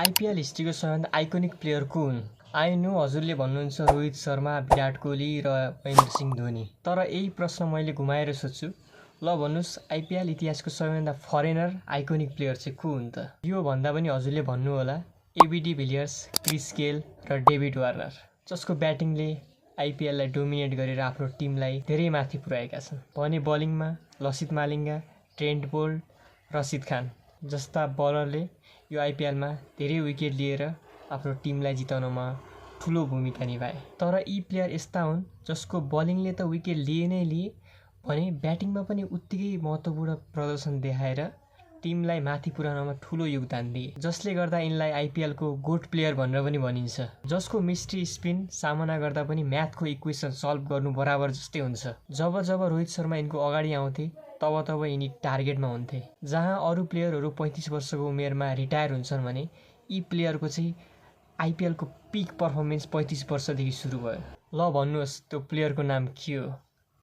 IPL हिस्ट्रीको सबैभन्दा iconic player को हुन्? आई नो हजुरले भन्नुहुन्छ रोहित शर्मा, विराट कोहली र महेन्द्र सिंह धोनी। तर यही प्रश्न मैले घुमाएर सोध्छु। ल भन्नुहोस्, आइपिएल इतिहासको सबैभन्दा फरेनर आइकोनिक प्लेयर चाहिँ को हुन् त? यो भन्दा पनि हजुरले भन्नुहोला एबी डिभिलियर्स, क्रिस गेल र डेभिड वार्नर, जसको ब्याटिङले आइपिएललाई डोमिनेट गरेर आफ्नो टिमलाई धेरै माथि पुर्याएका छन्। भने बलिङमा लसित मालिङ्गा, ट्रेन्ट बोल्ट, रसिद खान जस्ता बलरले यो आइपिएलमा धेरै विकेट लिएर आफ्नो टिमलाई जिताउनमा ठुलो भूमिका निभाए। तर यी प्लेयर यस्ता हुन् जसको बलिङले त विकेट लिए नै लिए भने ब्याटिङमा पनि उत्तिकै महत्त्वपूर्ण प्रदर्शन देखाएर टिमलाई माथि पुर्याउनमा ठुलो योगदान दिए, जसले गर्दा यिनलाई आइपिएलको गोट प्लेयर भनेर पनि भनिन्छ। जसको मिस्ट्री स्पिन सामना गर्दा पनि म्याथको इक्वेसन सल्भ गर्नु बराबर जस्तै हुन्छ। जब जब रोहित शर्मा यिनको अगाडि आउँथे तब तब यिनी टार्गेटमा हुन्थे। जहाँ अरू प्लेयरहरू 35 वर्षको उमेरमा रिटायर हुन्छन् भने यी प्लेयरको चाहिँ आइपिएलको पिक पर्फर्मेन्स 35 वर्षदेखि सुरु भयो। ल भन्नुहोस् त्यो प्लेयरको नाम के हो?